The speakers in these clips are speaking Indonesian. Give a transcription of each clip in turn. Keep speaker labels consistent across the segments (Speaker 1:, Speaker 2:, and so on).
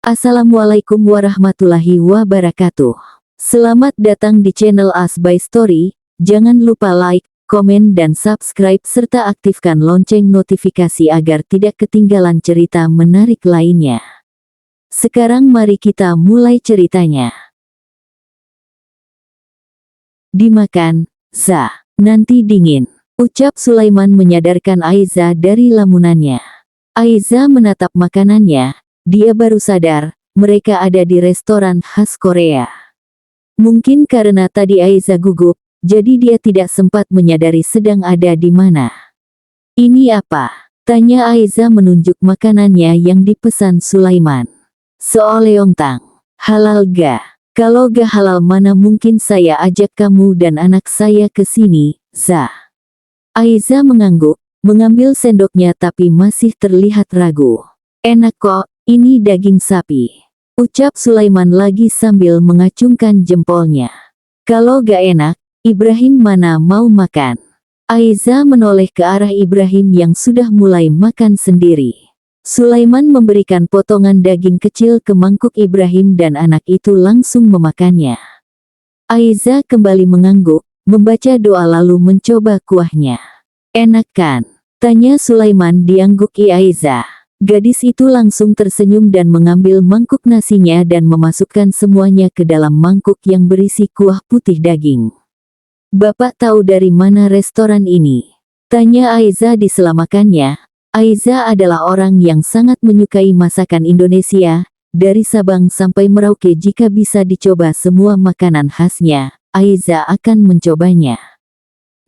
Speaker 1: Assalamualaikum warahmatullahi wabarakatuh. Selamat datang di channel As by Story. Jangan lupa like, komen dan subscribe serta aktifkan lonceng notifikasi agar tidak ketinggalan cerita menarik lainnya. Sekarang mari kita mulai ceritanya. Dimakan, Za. Nanti dingin. Ucap Sulaiman menyadarkan Aiza dari lamunannya. Aiza menatap makanannya. Dia baru sadar, mereka ada di restoran khas Korea. Mungkin karena tadi Aiza gugup, jadi dia tidak sempat menyadari sedang ada di mana. Ini apa? Tanya Aiza menunjuk makanannya yang dipesan Sulaiman. Seoleongtang. Halal ga? Kalau ga halal mana mungkin saya ajak kamu dan anak saya ke sini, Za. Aiza mengangguk, mengambil sendoknya tapi masih terlihat ragu. Enak kok. Ini daging sapi. Ucap Sulaiman lagi sambil mengacungkan jempolnya. Kalau gak enak, Ibrahim mana mau makan? Aiza menoleh ke arah Ibrahim yang sudah mulai makan sendiri. Sulaiman memberikan potongan daging kecil ke mangkuk Ibrahim dan anak itu langsung memakannya. Aiza kembali mengangguk, membaca doa lalu mencoba kuahnya. Enak kan? Tanya Sulaiman diangguki Aiza. Gadis itu langsung tersenyum dan mengambil mangkuk nasinya dan memasukkan semuanya ke dalam mangkuk yang berisi kuah putih daging. Bapak tahu dari mana restoran ini? Tanya Aiza diselamakannya. Aiza adalah orang yang sangat menyukai masakan Indonesia, dari Sabang sampai Merauke jika bisa dicoba semua makanan khasnya, Aiza akan mencobanya.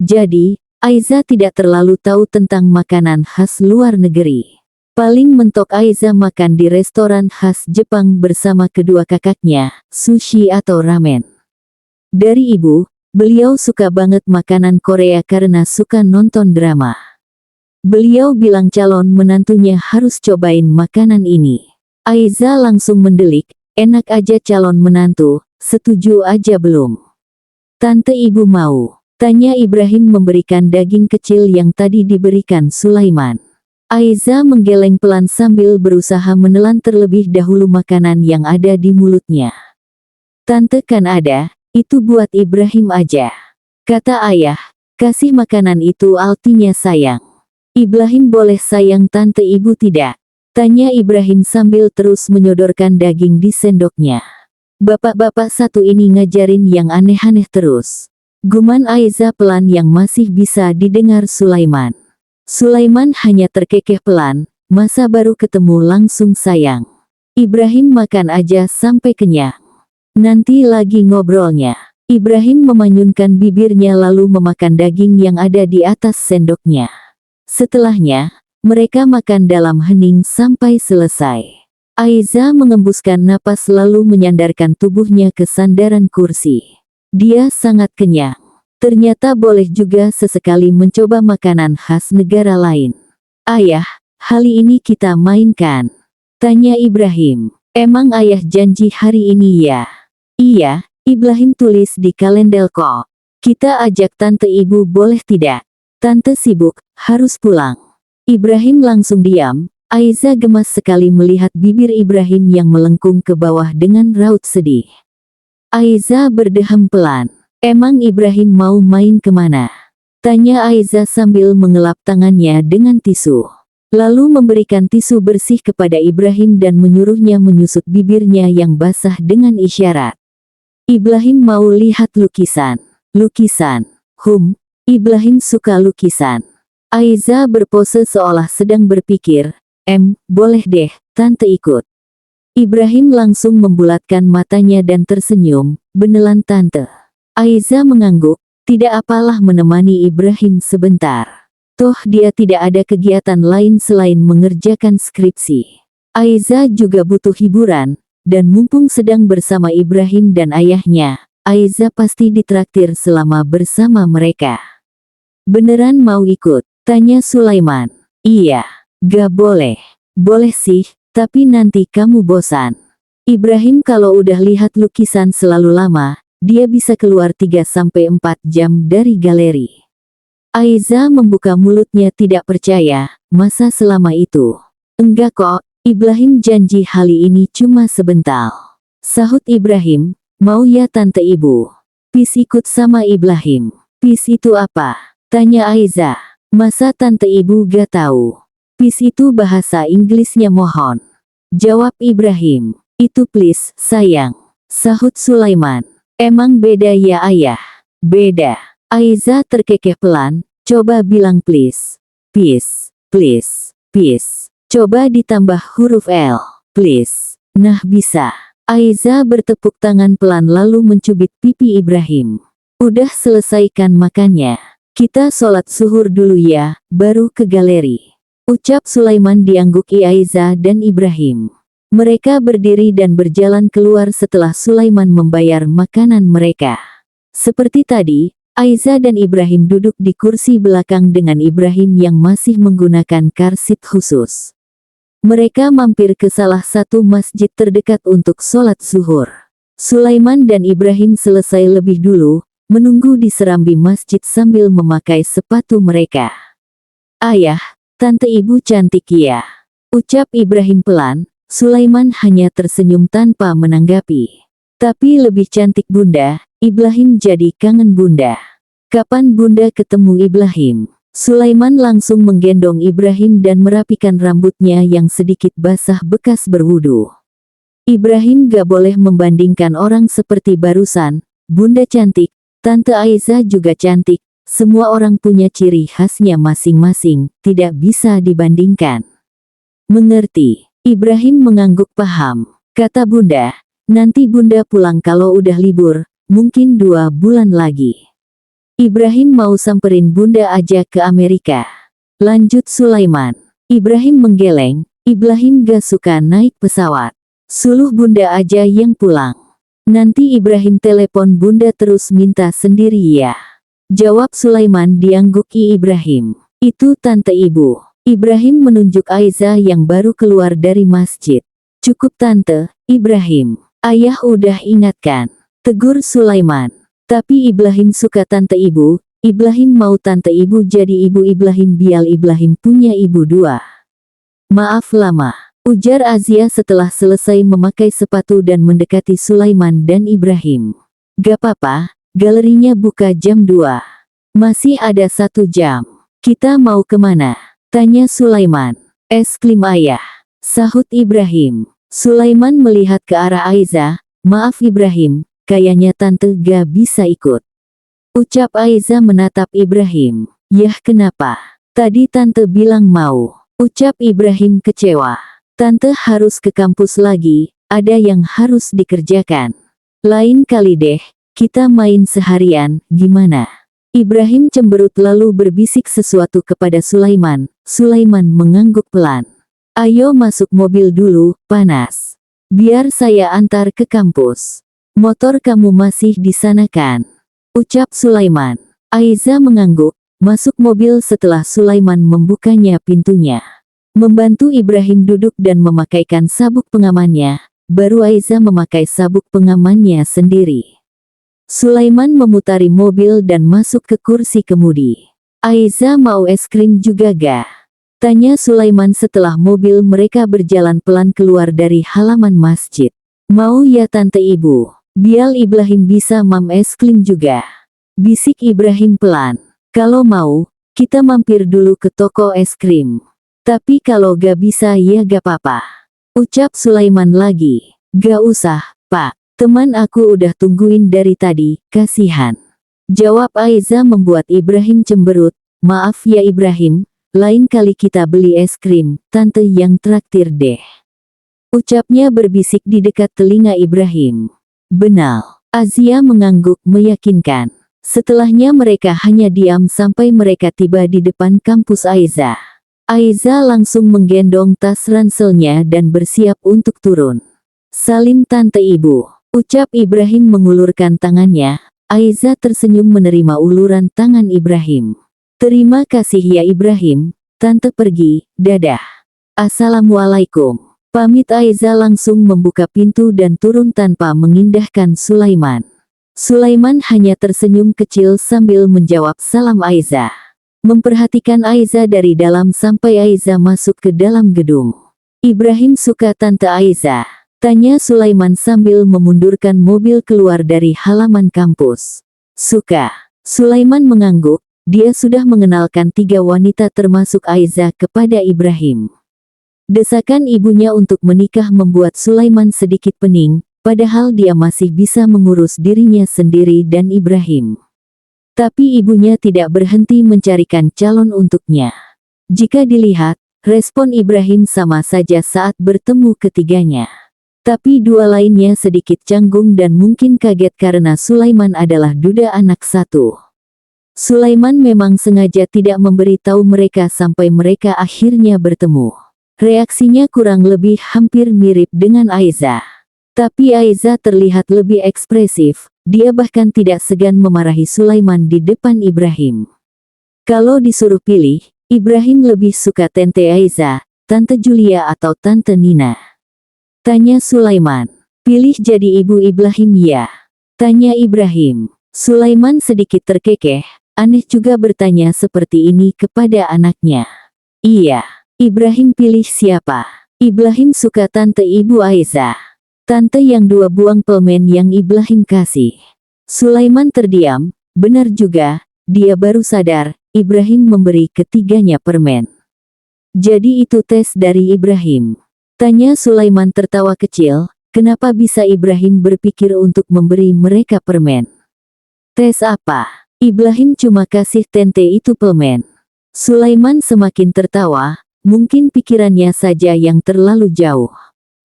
Speaker 1: Jadi, Aiza tidak terlalu tahu tentang makanan khas luar negeri. Paling mentok Aiza makan di restoran khas Jepang bersama kedua kakaknya, sushi atau ramen. Dari ibu, beliau suka banget makanan Korea karena suka nonton drama. Beliau bilang calon menantunya harus cobain makanan ini. Aiza langsung mendelik, enak aja calon menantu, setuju aja belum? Tante ibu mau? Tanya Ibrahim memberikan daging kecil yang tadi diberikan Sulaiman. Aiza menggeleng pelan sambil berusaha menelan terlebih dahulu makanan yang ada di mulutnya. Tante kan ada, itu buat Ibrahim aja. Kata ayah, kasih makanan itu artinya sayang. Ibrahim boleh sayang tante ibu tidak? Tanya Ibrahim sambil terus menyodorkan daging di sendoknya. Bapak-bapak satu ini ngajarin yang aneh-aneh terus. Guman Aiza pelan yang masih bisa didengar Sulaiman. Sulaiman hanya terkekeh pelan, masa baru ketemu langsung sayang. Ibrahim makan aja sampai kenyang. Nanti lagi ngobrolnya. Ibrahim memanyunkan bibirnya lalu memakan daging yang ada di atas sendoknya. Setelahnya, mereka makan dalam hening sampai selesai. Aiza mengembuskan napas lalu menyandarkan tubuhnya ke sandaran kursi. Dia sangat kenyang. Ternyata boleh juga sesekali mencoba makanan khas negara lain. Ayah, hal ini kita mainkan? Tanya Ibrahim. Emang ayah janji hari ini ya? Iya, Ibrahim tulis di kalender kok. Kita ajak tante ibu boleh tidak? Tante sibuk, harus pulang. Ibrahim langsung diam. Aiza gemas sekali melihat bibir Ibrahim yang melengkung ke bawah dengan raut sedih. Aiza berdeham pelan. Emang Ibrahim mau main kemana? Tanya Aiza sambil mengelap tangannya dengan tisu. Lalu memberikan tisu bersih kepada Ibrahim dan menyuruhnya menyusut bibirnya yang basah dengan isyarat. Ibrahim mau lihat lukisan. Lukisan. Ibrahim suka lukisan. Aiza berpose seolah sedang berpikir, boleh deh, tante ikut. Ibrahim langsung membulatkan matanya dan tersenyum, beneran tante. Aiza mengangguk, tidak apalah menemani Ibrahim sebentar. Toh dia tidak ada kegiatan lain selain mengerjakan skripsi. Aiza juga butuh hiburan, dan mumpung sedang bersama Ibrahim dan ayahnya, Aiza pasti ditraktir selama bersama mereka. Beneran mau ikut? Tanya Sulaiman. Iya, gak boleh. Boleh sih, tapi nanti kamu bosan. Ibrahim kalau udah lihat lukisan selalu lama, dia bisa keluar 3-4 jam dari galeri. Aiza membuka mulutnya tidak percaya, masa selama itu? Enggak kok, Ibrahim janji kali ini cuma sebentar. Sahut Ibrahim, mau ya tante ibu. Pis ikut sama Ibrahim. Pis itu apa? Tanya Aiza. Masa tante ibu gak tahu? Pis itu bahasa Inggrisnya mohon. Jawab Ibrahim. Itu please, sayang. Sahut Sulaiman. Emang beda ya ayah? Beda. Aiza terkekeh pelan, coba bilang please. Peace, please, peace. Coba ditambah huruf L, please. Nah bisa. Aiza bertepuk tangan pelan lalu mencubit pipi Ibrahim. Udah selesaikan makannya. Kita sholat zuhur dulu ya, baru ke galeri. Ucap Sulaiman diangguki Aiza dan Ibrahim. Mereka berdiri dan berjalan keluar setelah Sulaiman membayar makanan mereka. Seperti tadi, Aiza dan Ibrahim duduk di kursi belakang dengan Ibrahim yang masih menggunakan karsit khusus. Mereka mampir ke salah satu masjid terdekat untuk sholat zuhur. Sulaiman dan Ibrahim selesai lebih dulu, menunggu di serambi masjid sambil memakai sepatu mereka. Ayah, tante ibu cantik ya. Ucap Ibrahim pelan, Sulaiman hanya tersenyum tanpa menanggapi. Tapi lebih cantik bunda, Ibrahim jadi kangen bunda. Kapan bunda ketemu Ibrahim? Sulaiman langsung menggendong Ibrahim dan merapikan rambutnya yang sedikit basah bekas berwudu. Ibrahim gak boleh membandingkan orang seperti barusan, bunda cantik, tante Aiza juga cantik, semua orang punya ciri khasnya masing-masing, tidak bisa dibandingkan. Mengerti, Ibrahim mengangguk paham, kata bunda, nanti bunda pulang kalau udah libur, mungkin 2 bulan lagi. Ibrahim mau samperin bunda aja ke Amerika. Lanjut Sulaiman. Ibrahim menggeleng, Ibrahim gak suka naik pesawat. Suluh bunda aja yang pulang. Nanti Ibrahim telepon bunda terus minta sendiri ya. Jawab Sulaiman diangguki Ibrahim. Itu tante ibu. Ibrahim menunjuk Aiza yang baru keluar dari masjid. Cukup tante, Ibrahim. Ayah udah ingatkan. Tegur Sulaiman. Tapi Ibrahim suka tante ibu, Ibrahim mau tante ibu jadi ibu Ibrahim biar Ibrahim punya ibu 2. Maaf lama, ujar Azia setelah selesai memakai sepatu dan mendekati Sulaiman dan Ibrahim. Gak apa-apa, galerinya buka jam 2. Masih ada 1 jam. Kita mau kemana? Tanya Sulaiman. Es krim ayah. Sahut Ibrahim. Sulaiman melihat ke arah Aiza, maaf Ibrahim. Kayaknya tante gak bisa ikut. Ucap Aiza menatap Ibrahim. Yah kenapa? Tadi tante bilang mau. Ucap Ibrahim kecewa. Tante harus ke kampus lagi, ada yang harus dikerjakan. Lain kali deh, kita main seharian, gimana? Ibrahim cemberut lalu berbisik sesuatu kepada Sulaiman. Sulaiman mengangguk pelan. Ayo masuk mobil dulu, panas. Biar saya antar ke kampus. Motor kamu masih di sana kan? Ucap Sulaiman. Aiza mengangguk, masuk mobil setelah Sulaiman membukanya pintunya. Membantu Ibrahim duduk dan memakaikan sabuk pengamannya, baru Aiza memakai sabuk pengamannya sendiri. Sulaiman memutari mobil dan masuk ke kursi kemudi. Aiza mau es krim juga ga? Tanya Sulaiman setelah mobil mereka berjalan pelan keluar dari halaman masjid. Mau ya tante ibu. Biar Ibrahim bisa mam es krim juga. Bisik Ibrahim pelan. Kalau mau, kita mampir dulu ke toko es krim. Tapi kalau gak bisa ya gak apa-apa. Ucap Sulaiman lagi. Gak usah, Pak. Teman aku udah tungguin dari tadi, kasihan. Jawab Aiza membuat Ibrahim cemberut. Maaf ya Ibrahim, lain kali kita beli es krim, tante yang traktir deh. Ucapnya berbisik di dekat telinga Ibrahim. Benar, Azia mengangguk meyakinkan. Setelahnya mereka hanya diam sampai mereka tiba di depan kampus Aiza. Aiza langsung menggendong tas ranselnya dan bersiap untuk turun. Salim tante ibu, ucap Ibrahim mengulurkan tangannya. Aiza tersenyum menerima uluran tangan Ibrahim. Terima kasih ya Ibrahim, tante pergi, dadah. Assalamualaikum. Pamit Aiza langsung membuka pintu dan turun tanpa mengindahkan Sulaiman. Sulaiman hanya tersenyum kecil sambil menjawab salam Aiza. Memperhatikan Aiza dari dalam sampai Aiza masuk ke dalam gedung. Ibrahim suka Tante Aiza? Tanya Sulaiman sambil memundurkan mobil keluar dari halaman kampus. Suka. Sulaiman mengangguk, dia sudah mengenalkan 3 wanita termasuk Aiza kepada Ibrahim. Desakan ibunya untuk menikah membuat Sulaiman sedikit pening, padahal dia masih bisa mengurus dirinya sendiri dan Ibrahim. Tapi ibunya tidak berhenti mencarikan calon untuknya. Jika dilihat, respon Ibrahim sama saja saat bertemu ketiganya. Tapi 2 lainnya sedikit canggung dan mungkin kaget karena Sulaiman adalah duda anak 1. Sulaiman memang sengaja tidak memberitahu mereka sampai mereka akhirnya bertemu. Reaksinya kurang lebih hampir mirip dengan Aiza. Tapi Aiza terlihat lebih ekspresif, dia bahkan tidak segan memarahi Sulaiman di depan Ibrahim. Kalau disuruh pilih, Ibrahim lebih suka Tante Aiza, Tante Julia atau Tante Nina? Tanya Sulaiman. Pilih jadi ibu Ibrahim ya? Tanya Ibrahim. Sulaiman sedikit terkekeh, aneh juga bertanya seperti ini kepada anaknya. Iya. Ibrahim pilih siapa? Ibrahim suka Tante Ibu Aiza. Tante yang 2 buang permen yang Ibrahim kasih. Sulaiman terdiam, benar juga, dia baru sadar, Ibrahim memberi ketiganya permen. Jadi itu tes dari Ibrahim? Tanya Sulaiman tertawa kecil, kenapa bisa Ibrahim berpikir untuk memberi mereka permen? Tes apa? Ibrahim cuma kasih Tante itu permen. Sulaiman semakin tertawa, mungkin pikirannya saja yang terlalu jauh.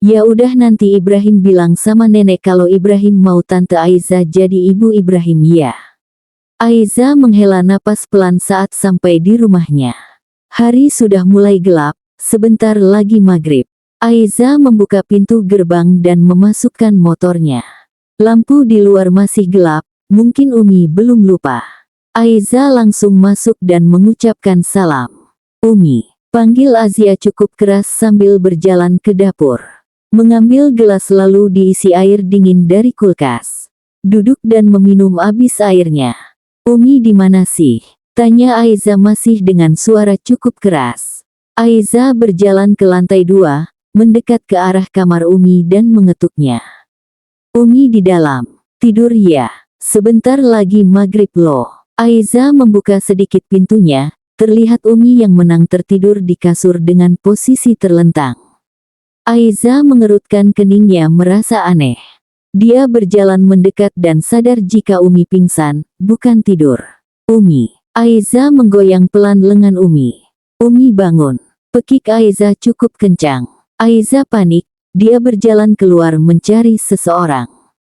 Speaker 1: Ya udah nanti Ibrahim bilang sama nenek kalau Ibrahim mau Tante Aiza jadi ibu Ibrahim ya. Aiza menghela napas pelan saat sampai di rumahnya. Hari sudah mulai gelap, sebentar lagi maghrib. Aiza membuka pintu gerbang dan memasukkan motornya. Lampu di luar masih gelap, mungkin Umi belum lupa. Aiza langsung masuk dan mengucapkan salam. Umi, panggil Azia cukup keras sambil berjalan ke dapur. Mengambil gelas lalu diisi air dingin dari kulkas. Duduk dan meminum habis airnya. Umi di mana sih? Tanya Aiza masih dengan suara cukup keras. Aiza berjalan ke lantai 2, mendekat ke arah kamar Umi dan mengetuknya. Umi di dalam. Tidur ya? Sebentar lagi maghrib loh. Aiza membuka sedikit pintunya, terlihat Umi yang menang tertidur di kasur dengan posisi terlentang. Aiza mengerutkan keningnya merasa aneh. Dia berjalan mendekat dan sadar jika Umi pingsan, bukan tidur. Umi. Aiza menggoyang pelan lengan Umi. Umi bangun. Pekik Aiza cukup kencang. Aiza panik, dia berjalan keluar mencari seseorang.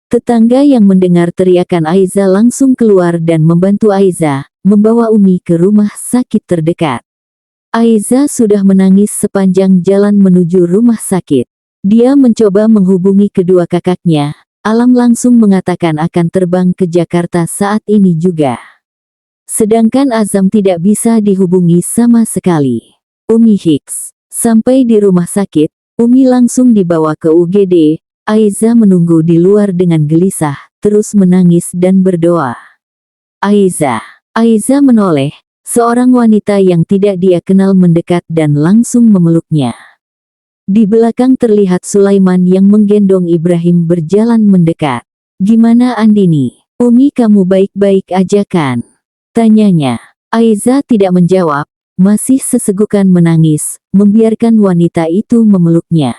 Speaker 1: Tetangga yang mendengar teriakan Aiza langsung keluar dan membantu Aiza, membawa Umi ke rumah sakit terdekat. Aiza sudah menangis sepanjang jalan menuju rumah sakit. Dia mencoba menghubungi kedua kakaknya, Alam langsung mengatakan akan terbang ke Jakarta saat ini juga. Sedangkan Azam tidak bisa dihubungi sama sekali. Umi Hicks. Sampai di rumah sakit, Umi langsung dibawa ke UGD, Aiza menunggu di luar dengan gelisah, terus menangis dan berdoa. Aiza menoleh. Seorang wanita yang tidak dia kenal mendekat dan langsung memeluknya. Di belakang terlihat Sulaiman yang menggendong Ibrahim berjalan mendekat. Gimana Andini? Umi kamu baik-baik aja kan? Tanyanya. Aiza tidak menjawab, masih sesegukan menangis, membiarkan wanita itu memeluknya.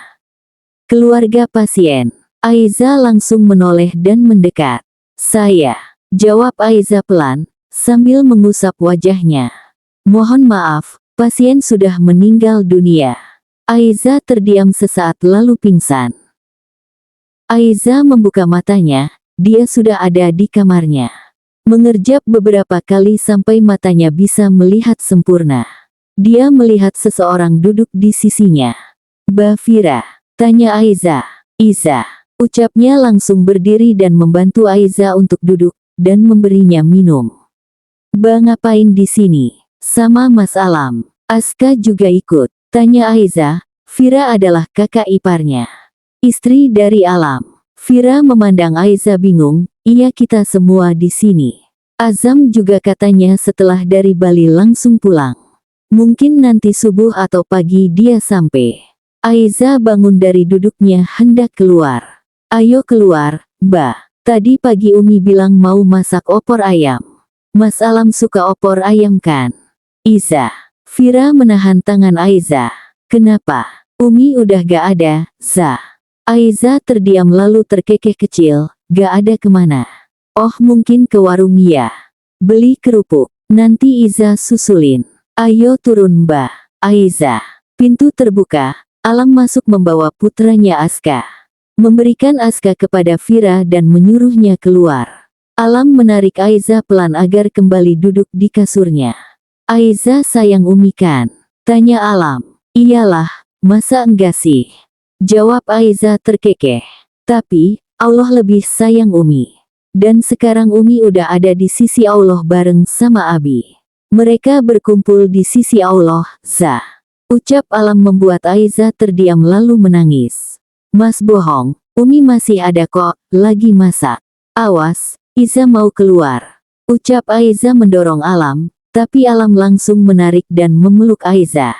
Speaker 1: Keluarga pasien. Aiza langsung menoleh dan mendekat. Saya. Jawab Aiza pelan, sambil mengusap wajahnya. Mohon maaf, pasien sudah meninggal dunia. Aiza terdiam sesaat lalu pingsan. Aiza membuka matanya, dia sudah ada di kamarnya. Mengerjap beberapa kali sampai matanya bisa melihat sempurna. Dia melihat seseorang duduk di sisinya. Mbak Fira, tanya Aiza. Iza, ucapnya langsung berdiri dan membantu Aiza untuk duduk, dan memberinya minum. Mbak ngapain di sini? Sama Mas Alam. Aska juga ikut. Tanya Aiza. Fira adalah kakak iparnya. Istri dari Alam. Fira memandang Aiza bingung. Iya kita semua di sini. Azam juga katanya setelah dari Bali langsung pulang. Mungkin nanti subuh atau pagi dia sampai. Aiza bangun dari duduknya hendak keluar. Ayo keluar, Mbak. Tadi pagi Umi bilang mau masak opor ayam. Mas Alam suka opor ayam kan? Iza. Vira menahan tangan Aiza. Kenapa? Umi udah gak ada, Za. Aiza terdiam lalu terkekeh kecil, gak ada kemana? Oh mungkin ke warung ya. Beli kerupuk. Nanti Iza susulin. Ayo turun Mbak. Aiza. Pintu terbuka. Alam masuk membawa putranya Aska. Memberikan Aska kepada Vira dan menyuruhnya keluar. Alam menarik Aiza pelan agar kembali duduk di kasurnya. Aiza sayang Umi kan? Tanya Alam. Iyalah, masa enggak sih? Jawab Aiza terkekeh. Tapi, Allah lebih sayang Umi. Dan sekarang Umi udah ada di sisi Allah bareng sama Abi. Mereka berkumpul di sisi Allah, Za. Ucap Alam membuat Aiza terdiam lalu menangis. Mas bohong, Umi masih ada kok, lagi masak. Awas, Iza mau keluar. Ucap Aiza mendorong Alam, tapi Alam langsung menarik dan memeluk Aiza.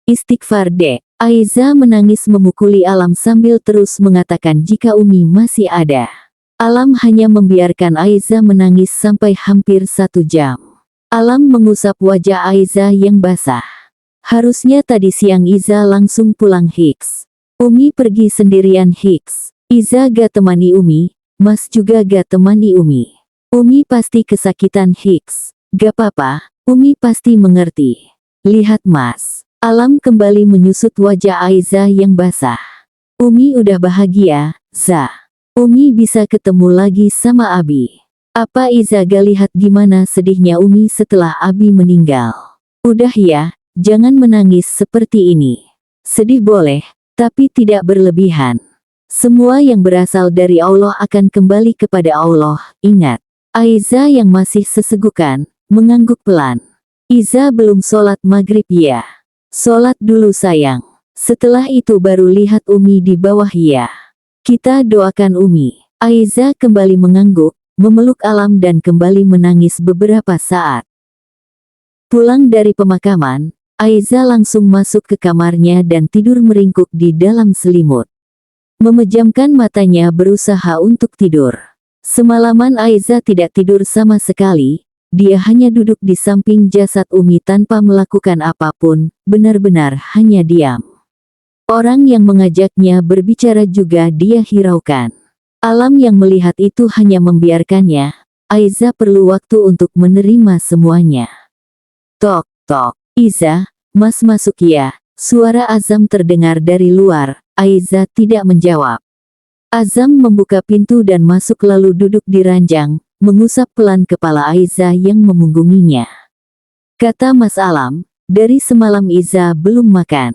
Speaker 1: Istighfar dek. Aiza menangis memukuli Alam sambil terus mengatakan jika Umi masih ada. Alam hanya membiarkan Aiza menangis sampai hampir 1 jam. Alam mengusap wajah Aiza yang basah. Harusnya tadi siang Iza langsung pulang Hiks. Umi pergi sendirian Hiks. Iza gak temani Umi, Mas juga gak temani Umi. Umi pasti kesakitan Hiks. Gak apa-apa, Umi pasti mengerti. Lihat Mas. Alam kembali menyusut wajah Aiza yang basah. Umi udah bahagia, Za. Umi bisa ketemu lagi sama Abi. Apa Iza gak lihat gimana sedihnya Umi setelah Abi meninggal? Udah ya, jangan menangis seperti ini. Sedih boleh, tapi tidak berlebihan. Semua yang berasal dari Allah akan kembali kepada Allah, ingat. Aiza yang masih sesegukan, mengangguk pelan. Iza belum sholat maghrib ya. Sholat dulu sayang. Setelah itu baru lihat Umi di bawah ya. Kita doakan Umi. Aiza kembali mengangguk, memeluk Alam dan kembali menangis beberapa saat. Pulang dari pemakaman, Aiza langsung masuk ke kamarnya dan tidur meringkuk di dalam selimut. Memejamkan matanya berusaha untuk tidur. Semalaman Aiza tidak tidur sama sekali, dia hanya duduk di samping jasad Umi tanpa melakukan apapun, benar-benar hanya diam. Orang yang mengajaknya berbicara juga dia hiraukan. Alam yang melihat itu hanya membiarkannya. Aiza perlu waktu untuk menerima semuanya. Tok, tok. Iza, Mas masuk ya. Suara Azam terdengar dari luar. Aiza tidak menjawab. Azam membuka pintu dan masuk lalu duduk di ranjang, mengusap pelan kepala Aiza yang memunggunginya. Kata Mas Alam, dari semalam Iza belum makan.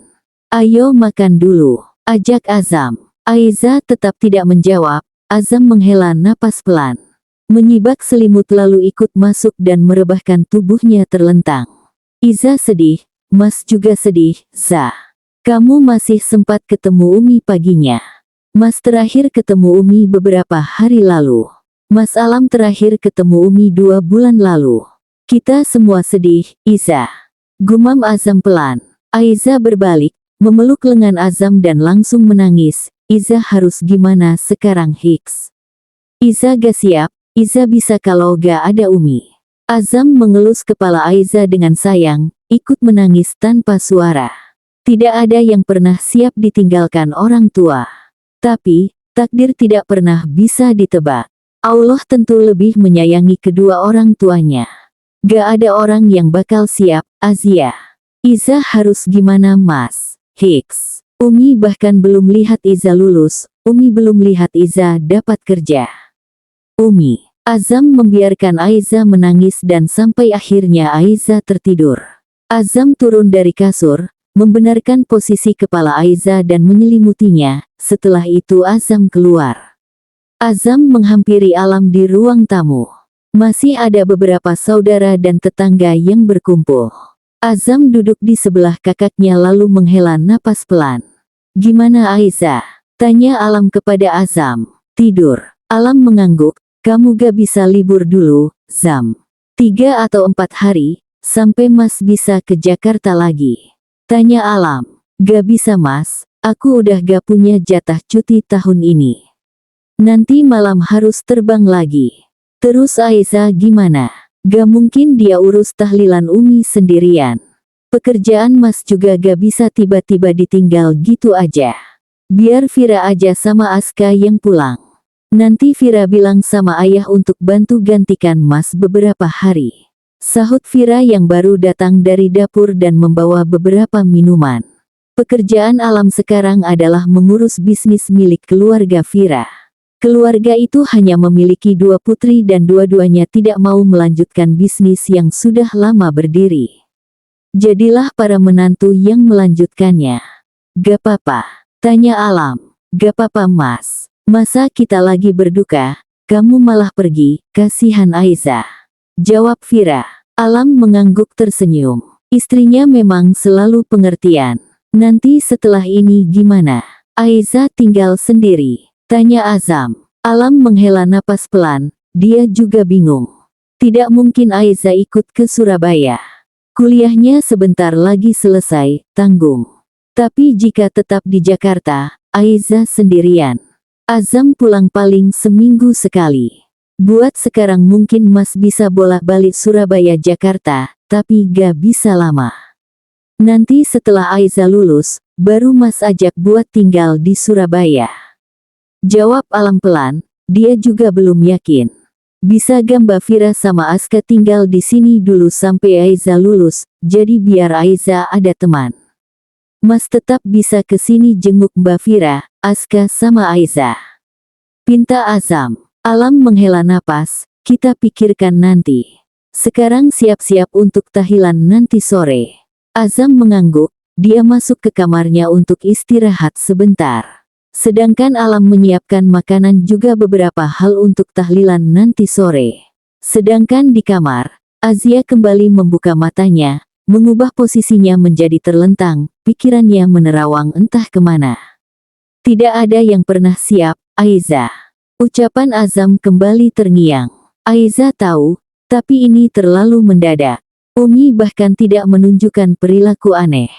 Speaker 1: Ayo makan dulu, ajak Azam. Aiza tetap tidak menjawab. Azam menghela napas pelan. Menyibak selimut lalu ikut masuk dan merebahkan tubuhnya terlentang. Iza sedih, Mas juga sedih, Za. Kamu masih sempat ketemu Umi paginya. Mas terakhir ketemu Umi beberapa hari lalu. Mas Alam terakhir ketemu Umi 2 bulan lalu. Kita semua sedih, Iza. Gumam Azam pelan. Aiza berbalik, memeluk lengan Azam dan langsung menangis. Iza harus gimana sekarang Hiks? Iza gak siap, Iza bisa kalau gak ada Umi. Azam mengelus kepala Aiza dengan sayang, ikut menangis tanpa suara. Tidak ada yang pernah siap ditinggalkan orang tua. Tapi, takdir tidak pernah bisa ditebak. Allah tentu lebih menyayangi kedua orang tuanya. Gak ada orang yang bakal siap, Azia. Iza harus gimana Mas? Hiks. Umi bahkan belum lihat Iza lulus, Umi belum lihat Iza dapat kerja. Umi. Azam membiarkan Aiza menangis dan sampai akhirnya Aiza tertidur. Azam turun dari kasur, membenarkan posisi kepala Aiza dan menyelimutinya, setelah itu Azam keluar. Azam menghampiri Alam di ruang tamu. Masih ada beberapa saudara dan tetangga yang berkumpul. Azam duduk di sebelah kakaknya lalu menghela napas pelan. Gimana Aiza? Tanya Alam kepada Azam. Tidur. Alam mengangguk. Kamu gak bisa libur dulu, Zam. 3 atau 4 hari, sampai Mas bisa ke Jakarta lagi. Tanya Alam. Gak bisa Mas, Aku udah gak punya jatah cuti tahun ini. Nanti malam harus terbang lagi. Terus Aiza gimana? Gak mungkin dia urus tahlilan Umi sendirian. Pekerjaan Mas juga gak bisa tiba-tiba ditinggal gitu aja. Biar Vira aja sama Aska yang pulang. Nanti Vira bilang sama ayah untuk bantu gantikan Mas beberapa hari. Sahut Vira yang baru datang dari dapur dan membawa beberapa minuman. Pekerjaan Alam sekarang adalah mengurus bisnis milik keluarga Vira. Keluarga itu hanya memiliki 2 putri dan dua-duanya tidak mau melanjutkan bisnis yang sudah lama berdiri. Jadilah para menantu yang melanjutkannya. Gak apa-apa, tanya Alam. Gak apa-apa Mas. Masa kita lagi berduka, kamu malah pergi, kasihan Aiza. Jawab Vira. Alam mengangguk tersenyum. Istrinya memang selalu pengertian. Nanti setelah ini gimana? Aiza tinggal sendiri, tanya Azam. Alam menghela napas pelan, dia juga bingung. Tidak mungkin Aiza ikut ke Surabaya. Kuliahnya sebentar lagi selesai, tanggung. Tapi jika tetap di Jakarta, Aiza sendirian. Azam pulang paling seminggu sekali. Buat sekarang mungkin Mas bisa bolak-balik Surabaya Jakarta, tapi gak bisa lama. Nanti setelah Aiza lulus, baru Mas ajak buat tinggal di Surabaya. Jawab Alam pelan, dia juga belum yakin. Bisa gak Mbak Vira sama Aska tinggal di sini dulu sampai Aiza lulus, jadi biar Aiza ada teman. Mas tetap bisa ke sini jenguk Mbak Vira, Aska sama Aiza. Pinta Azam. Alam menghela napas, kita pikirkan nanti. Sekarang siap-siap untuk tahlilan nanti sore. Azam mengangguk, dia masuk ke kamarnya untuk istirahat sebentar. Sedangkan Alam menyiapkan makanan juga beberapa hal untuk tahlilan nanti sore. Sedangkan di kamar, Azia kembali membuka matanya, mengubah posisinya menjadi terlentang, pikirannya menerawang entah kemana. Tidak ada yang pernah siap, Aiza. Ucapan Azam kembali terngiang. Aiza tahu, tapi ini terlalu mendadak. Umi bahkan tidak menunjukkan perilaku aneh.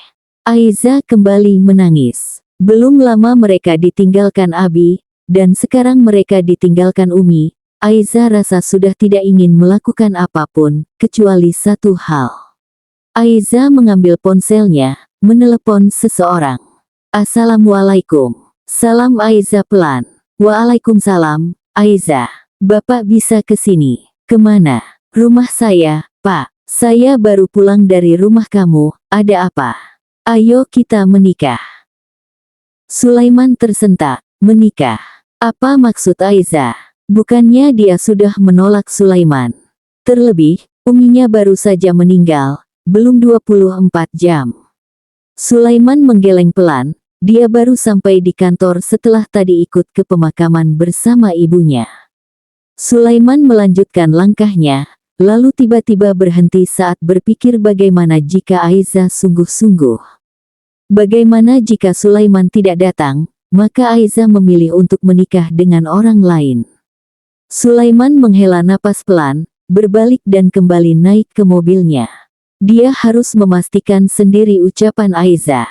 Speaker 1: Aiza kembali menangis. Belum lama mereka ditinggalkan Abi, dan sekarang mereka ditinggalkan Umi. Aiza rasa sudah tidak ingin melakukan apapun, kecuali satu hal. Aiza mengambil ponselnya, menelepon seseorang. Assalamualaikum. Salam Aiza pelan. Waalaikumsalam, Aiza. Bapak bisa ke sini. Kemana? Rumah saya, Pak. Saya baru pulang dari rumah kamu, ada apa? Ayo kita menikah. Sulaiman tersentak, menikah. Apa maksud Aiza? Bukannya dia sudah menolak Sulaiman. Terlebih, uminya baru saja meninggal, belum 24 jam. Sulaiman menggeleng pelan, dia baru sampai di kantor setelah tadi ikut ke pemakaman bersama ibunya. Sulaiman melanjutkan langkahnya, lalu tiba-tiba berhenti saat berpikir bagaimana jika Aiza sungguh-sungguh. Bagaimana jika Sulaiman tidak datang, maka Aiza memilih untuk menikah dengan orang lain. Sulaiman menghela napas pelan, berbalik dan kembali naik ke mobilnya. Dia harus memastikan sendiri ucapan Aiza.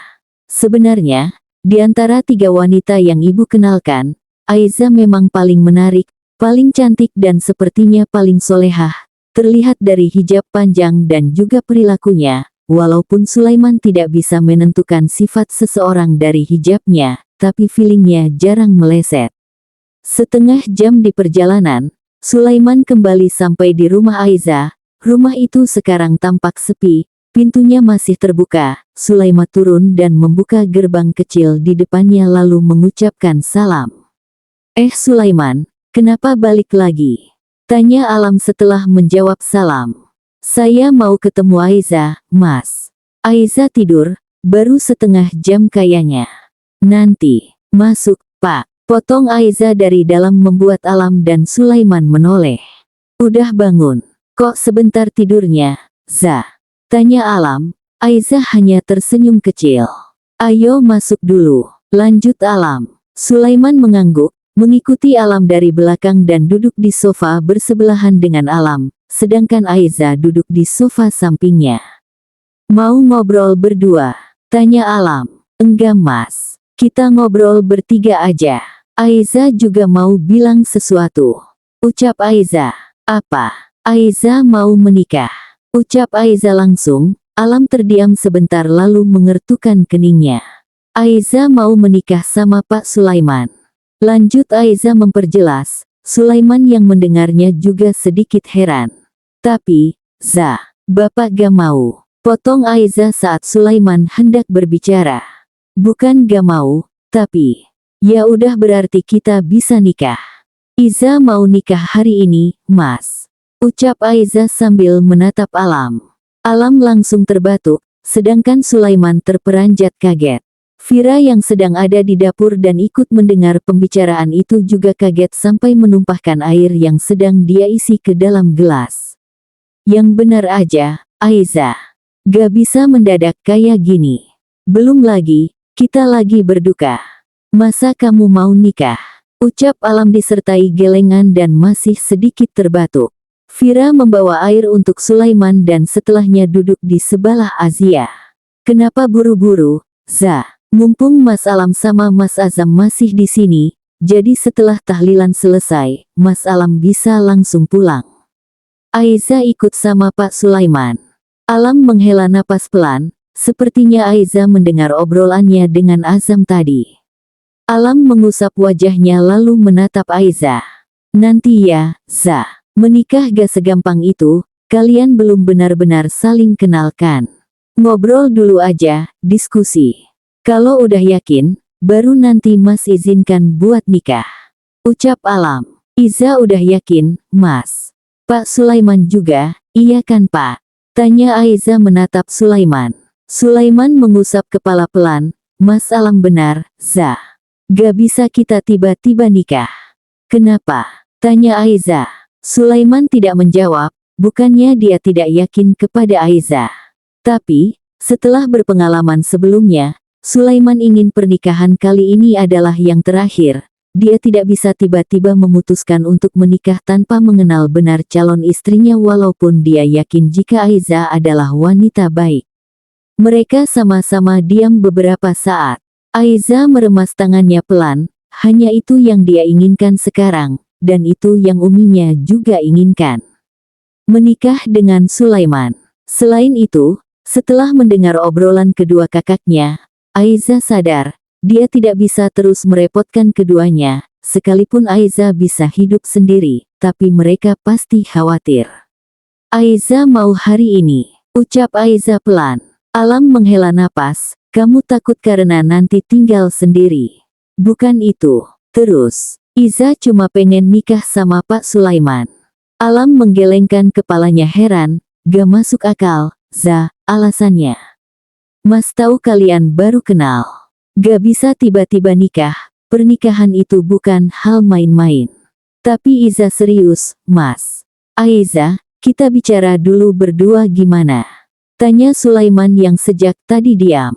Speaker 1: Sebenarnya, di antara 3 wanita yang ibu kenalkan, Aiza memang paling menarik, paling cantik dan sepertinya paling solehah, terlihat dari hijab panjang dan juga perilakunya, walaupun Sulaiman tidak bisa menentukan sifat seseorang dari hijabnya, tapi feelingnya jarang meleset. Setengah jam di perjalanan, Sulaiman kembali sampai di rumah Aiza. Rumah itu sekarang tampak sepi, pintunya masih terbuka. Sulaiman turun dan membuka gerbang kecil di depannya lalu mengucapkan salam. Sulaiman, kenapa balik lagi? Tanya Alam setelah menjawab salam. Saya mau ketemu Aiza, Mas. Aiza tidur, baru setengah jam kayaknya. Nanti, masuk, Pak. Potong Aiza dari dalam membuat Alam dan Sulaiman menoleh. Udah bangun. Kok sebentar tidurnya, Za? Tanya Alam. Aiza hanya tersenyum kecil. Ayo masuk dulu, lanjut Alam. Sulaiman mengangguk, mengikuti Alam dari belakang dan duduk di sofa bersebelahan dengan Alam, sedangkan Aiza duduk di sofa sampingnya. Mau ngobrol berdua? Tanya Alam. Enggak Mas. Kita ngobrol bertiga aja. Aiza juga mau bilang sesuatu. Ucap Aiza. Apa? Aiza mau menikah. Ucap Aiza langsung. Alam terdiam sebentar lalu mengertukkan keningnya. Aiza mau menikah sama Pak Sulaiman. Lanjut Aiza memperjelas. Sulaiman yang mendengarnya juga sedikit heran. Tapi, Za, Bapak gak mau. Potong Aiza saat Sulaiman hendak berbicara. Bukan gak mau, tapi, ya udah berarti kita bisa nikah. Iza mau nikah hari ini, Mas. Ucap Aiza sambil menatap Alam. Alam langsung terbatuk, sedangkan Sulaiman terperanjat kaget. Vira yang sedang ada di dapur dan ikut mendengar pembicaraan itu juga kaget sampai menumpahkan air yang sedang dia isi ke dalam gelas. Yang benar aja, Aiza. Gak bisa mendadak kayak gini. Belum lagi, kita lagi berduka. Masa kamu mau nikah? Ucap Alam disertai gelengan dan masih sedikit terbatuk. Vira membawa air untuk Sulaiman dan setelahnya duduk di sebelah Azia. Kenapa buru-buru, Za? Mumpung Mas Alam sama Mas Azam masih di sini, jadi setelah tahlilan selesai, Mas Alam bisa langsung pulang. Aiza ikut sama Pak Sulaiman. Alam menghela napas pelan, sepertinya Aiza mendengar obrolannya dengan Azam tadi. Alam mengusap wajahnya lalu menatap Aiza. Nanti ya, Za. Menikah gak segampang itu, kalian belum benar-benar saling kenalkan. Ngobrol dulu aja, diskusi. Kalau udah yakin, baru nanti Mas izinkan buat nikah. Ucap Alam. Iza udah yakin, Mas. Pak Sulaiman juga, iya kan Pak? Tanya Aiza menatap Sulaiman. Sulaiman mengusap kepala pelan, Mas Alam benar, Za. Gak bisa kita tiba-tiba nikah. Kenapa? Tanya Aiza. Sulaiman tidak menjawab, bukannya dia tidak yakin kepada Aiza. Tapi, setelah berpengalaman sebelumnya, Sulaiman ingin pernikahan kali ini adalah yang terakhir. Dia tidak bisa tiba-tiba memutuskan untuk menikah tanpa mengenal benar calon istrinya walaupun dia yakin jika Aiza adalah wanita baik. Mereka sama-sama diam beberapa saat. Aiza meremas tangannya pelan, hanya itu yang dia inginkan sekarang, dan itu yang uminya juga inginkan. Menikah dengan Sulaiman. Selain itu, setelah mendengar obrolan kedua kakaknya, Aiza sadar, dia tidak bisa terus merepotkan keduanya, sekalipun Aiza bisa hidup sendiri, tapi mereka pasti khawatir. Aiza mau hari ini, ucap Aiza pelan. Alam menghela napas, kamu takut karena nanti tinggal sendiri. Bukan itu, terus, Iza cuma pengen nikah sama Pak Sulaiman. Alam menggelengkan kepalanya heran, gak masuk akal, Za, alasannya. Mas tahu kalian baru kenal. Gak bisa tiba-tiba nikah, pernikahan itu bukan hal main-main. Tapi Iza serius, Mas. Aiza, kita bicara dulu berdua gimana? Tanya Sulaiman yang sejak tadi diam.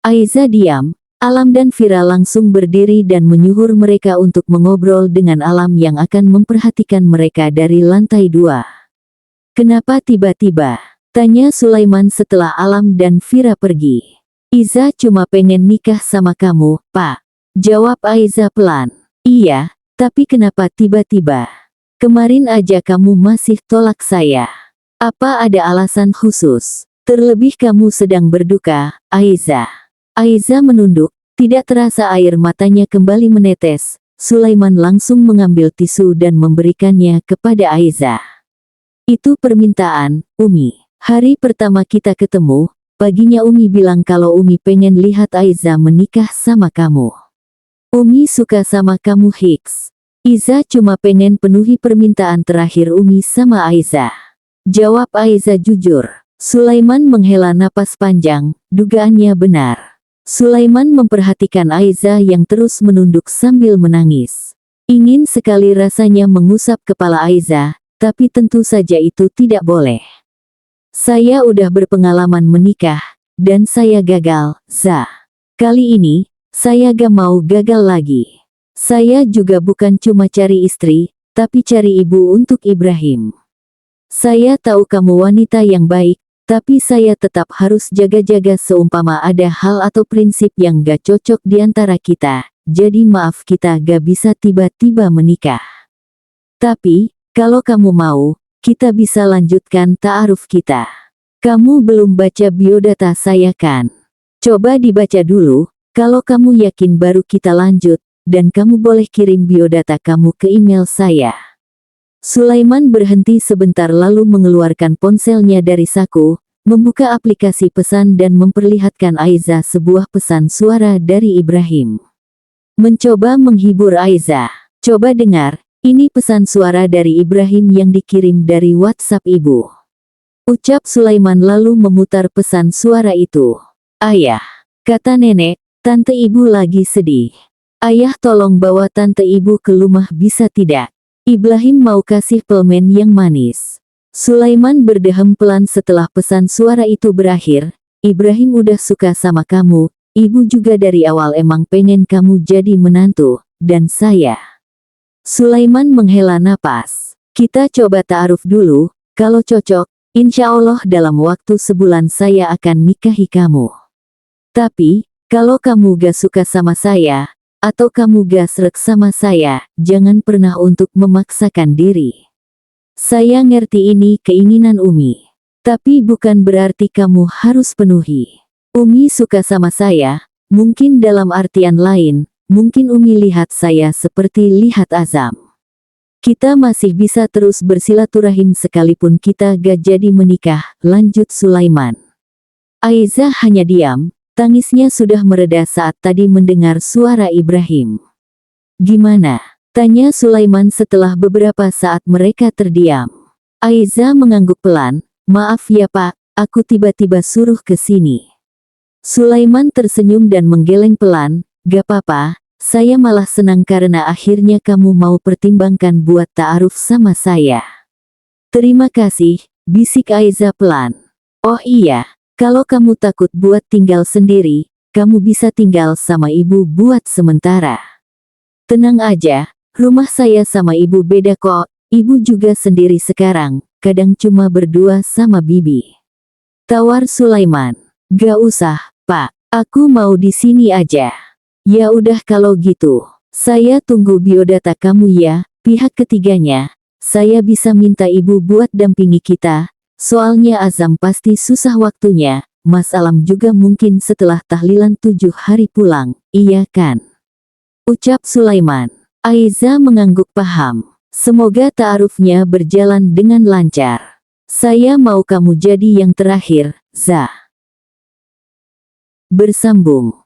Speaker 1: Aiza diam, Alam dan Vira langsung berdiri dan menyuruh mereka untuk mengobrol dengan Alam yang akan memperhatikan mereka dari lantai 2. Kenapa tiba-tiba? Tanya Sulaiman setelah Alam dan Vira pergi. Iza cuma pengen nikah sama kamu, Pak. Jawab Aiza pelan. Iya, tapi kenapa tiba-tiba? Kemarin aja kamu masih tolak saya. Apa ada alasan khusus? Terlebih kamu sedang berduka, Aiza. Aiza menunduk, tidak terasa air matanya kembali menetes. Sulaiman langsung mengambil tisu dan memberikannya kepada Aiza. Itu permintaan, Umi. Hari pertama kita ketemu, paginya Umi bilang kalau Umi pengen lihat Aiza menikah sama kamu. Umi suka sama kamu Hicks. Iza cuma pengen penuhi permintaan terakhir Umi sama Aiza. Jawab Aiza jujur. Sulaiman menghela napas panjang, dugaannya benar. Sulaiman memperhatikan Aiza yang terus menunduk sambil menangis. Ingin sekali rasanya mengusap kepala Aiza, tapi tentu saja itu tidak boleh. Saya udah berpengalaman menikah, dan saya gagal, Za. Kali ini, saya gak mau gagal lagi. Saya juga bukan cuma cari istri, tapi cari ibu untuk Ibrahim. Saya tahu kamu wanita yang baik, Tapi saya tetap harus jaga-jaga seumpama ada hal atau prinsip yang gak cocok di antara kita. Jadi maaf kita gak bisa tiba-tiba menikah. Tapi, kalau kamu mau, kita bisa lanjutkan ta'aruf kita. Kamu belum baca biodata saya kan? Coba dibaca dulu, kalau kamu yakin baru kita lanjut, dan kamu boleh kirim biodata kamu ke email saya. Sulaiman berhenti sebentar lalu mengeluarkan ponselnya dari saku, membuka aplikasi pesan dan memperlihatkan Aiza sebuah pesan suara dari Ibrahim. Mencoba menghibur Aiza. Coba dengar, ini pesan suara dari Ibrahim yang dikirim dari WhatsApp ibu. Ucap Sulaiman lalu memutar pesan suara itu. Ayah, kata nenek, tante ibu lagi sedih. Ayah tolong bawa tante ibu ke rumah bisa tidak? Ibrahim mau kasih permen yang manis. Sulaiman berdehem pelan setelah pesan suara itu berakhir. Ibrahim udah suka sama kamu, ibu juga dari awal emang pengen kamu jadi menantu, dan saya. Sulaiman menghela napas. Kita coba ta'aruf dulu, kalau cocok, insya Allah dalam waktu sebulan saya akan nikahi kamu. Tapi, kalau kamu gak suka sama saya, atau kamu gak srek sama saya, jangan pernah untuk memaksakan diri. Saya ngerti ini keinginan Umi. Tapi bukan berarti kamu harus penuhi. Umi suka sama saya, mungkin dalam artian lain, mungkin Umi lihat saya seperti lihat Azam. Kita masih bisa terus bersilaturahim sekalipun kita gak jadi menikah, lanjut Sulaiman. Aiza hanya diam. Tangisnya sudah mereda saat tadi mendengar suara Ibrahim. Gimana? Tanya Sulaiman setelah beberapa saat mereka terdiam. Aiza mengangguk pelan, maaf ya pak, aku tiba-tiba suruh ke sini. Sulaiman tersenyum dan menggeleng pelan, gak apa-apa, saya malah senang karena akhirnya kamu mau pertimbangkan buat ta'aruf sama saya. Terima kasih, bisik Aiza pelan. Oh iya. Kalau kamu takut buat tinggal sendiri, kamu bisa tinggal sama ibu buat sementara. Tenang aja, rumah saya sama ibu beda kok, ibu juga sendiri sekarang, kadang cuma berdua sama bibi. Tawar Sulaiman. Gak usah, pak, aku mau di sini aja. Ya udah kalau gitu, saya tunggu biodata kamu ya, pihak ketiganya, saya bisa minta ibu buat dampingi kita. Soalnya Azam pasti susah waktunya, Mas Alam juga mungkin setelah tahlilan 7 hari pulang, iya kan? Ucap Sulaiman. Aiza mengangguk paham. Semoga ta'arufnya berjalan dengan lancar. Saya mau kamu jadi yang terakhir, Za. Bersambung.